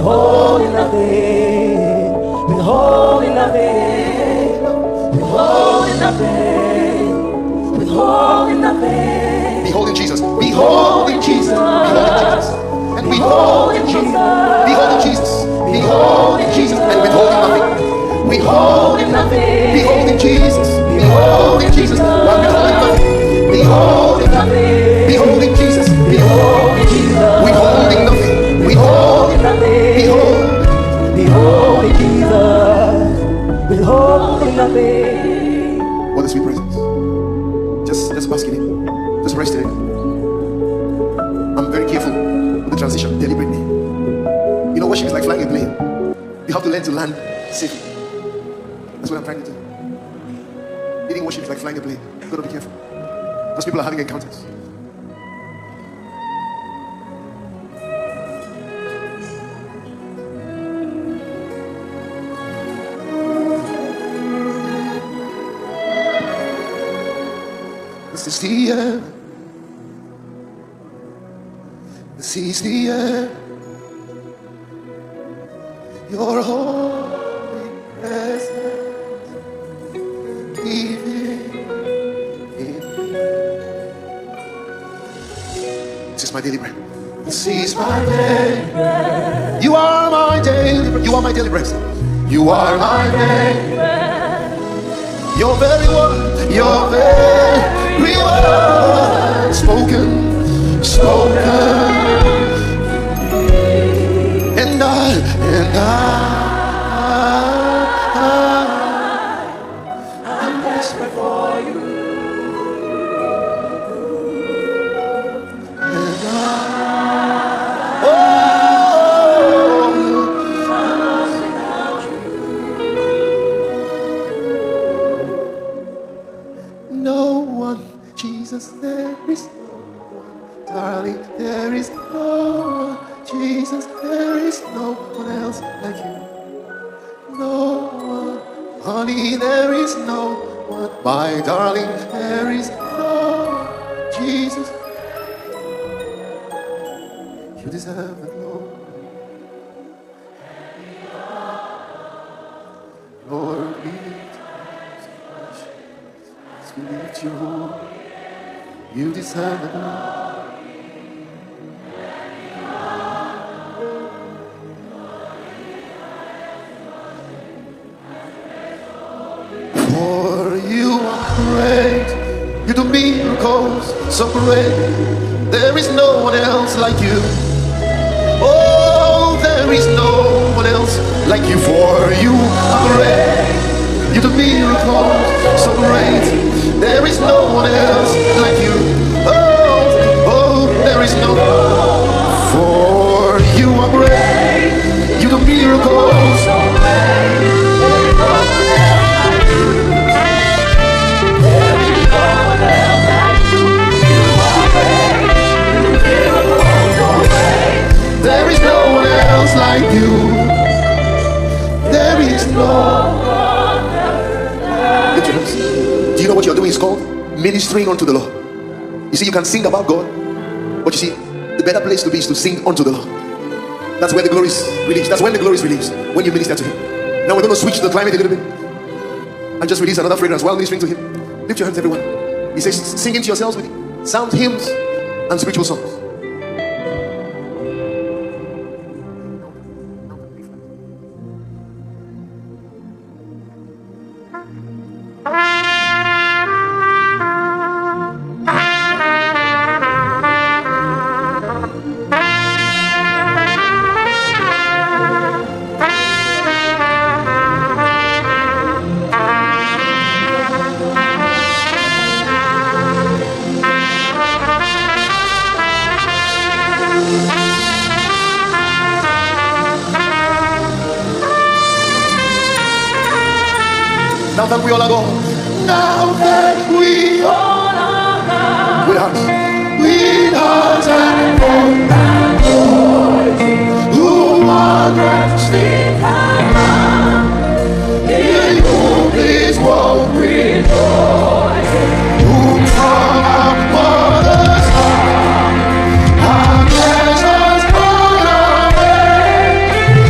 withholding nothing, withholding nothing, withholding nothing, withholding nothing. Beholding Jesus, beholding Jesus, beholding Jesus, and beholding Jesus, beholding Jesus, beholding Jesus, and withholding nothing, withholding nothing, beholding Jesus, beholding Jesus, while withholding nothing, beholding nothing, beholding Jesus, beholding Jesus, withholding nothing, withholding nothing, beholding Jesus, withholding nothing. What a sweet presence. Just bask in Him. Just rest in Him. I'm very careful with the transition deliberately. You know, worship is like flying a plane. You have to learn to land safely. That's what I'm trying to do. Leading worship is like flying a plane. You've got to be careful. Those people are having encounters. This is the air. This is the air. Your holy presence living in me. This is my daily bread. This is my daily bread. You are my daily bread. You are my daily bread. You are my daily bread. Your very word. Your very word. Spoken. And I'm desperate for you. And I'm lost without you. No one, Jesus, there is no one, darling, there is no one, Jesus, there is no one else like you. No one, honey, there is no one, my darling, there is no one, Jesus. You deserve it, Lord. Lord, we lift you. You deserve it, Lord. For you are great, you do miracles so great. There is no one else like you. Oh, there is no one else like you. For you are great, you do miracles so great. There is no one else like you. Oh, there is no one. For you are great, you do miracles so great. There is no one else like you. There is no one else. Do you know what you're doing is called ministering unto the Lord? You see, you can sing about God, but you see, the better place to be is to sing unto the Lord. That's where the glory is released. That's when the glory is released, when you minister to Him. Now we're going to switch the climate a little bit and just release another fragrance while ministering to Him. Lift your hands, everyone. He says, sing into yourselves with sound hymns and spiritual songs. Now that we all are gone. Now that we all are gone. With hearts. With hearts and voices. Who are resting in whom this world rejoices. Who from our mother's heart have blessed us on our way.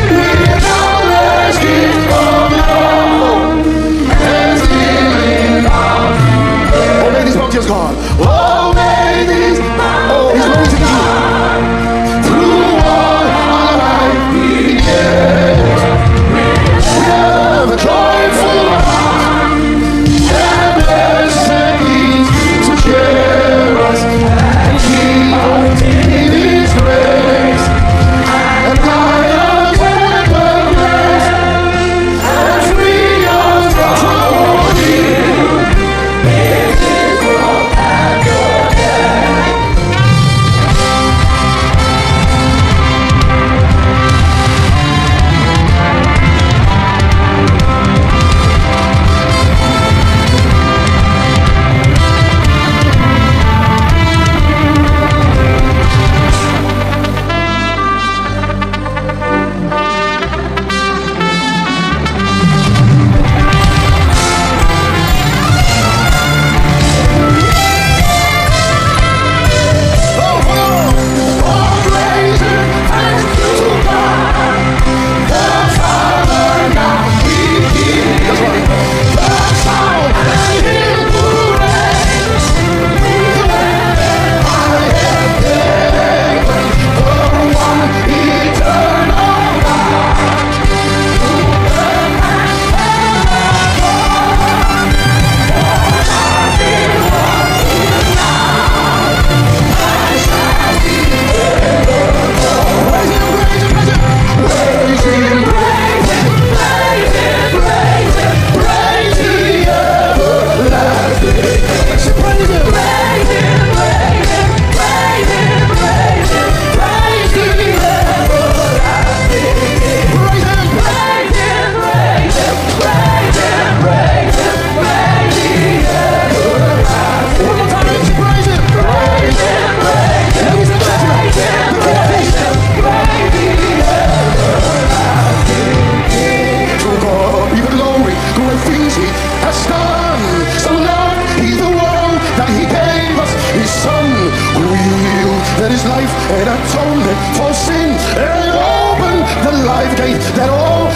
alive again. That all.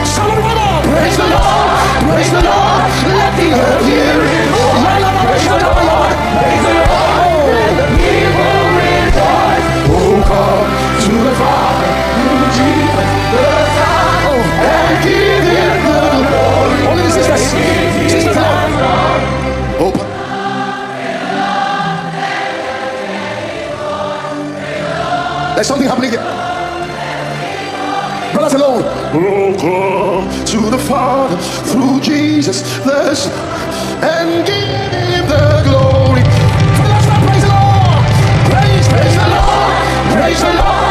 Shout it out. Praise the Lord. Praise the Lord. Let the earth hear it. Praise the Lord. Praise the Lord. Let the people rejoice. Oh, come to the Father, through Jesus the Son, and give Him the glory. Only the sisters. Sisters, Lord. Open. There's something happening here. Brothers alone. Oh, come to the Father through Jesus the Son, and give Him the glory. For the last time, praise the Lord. Praise the Lord. Praise the Lord.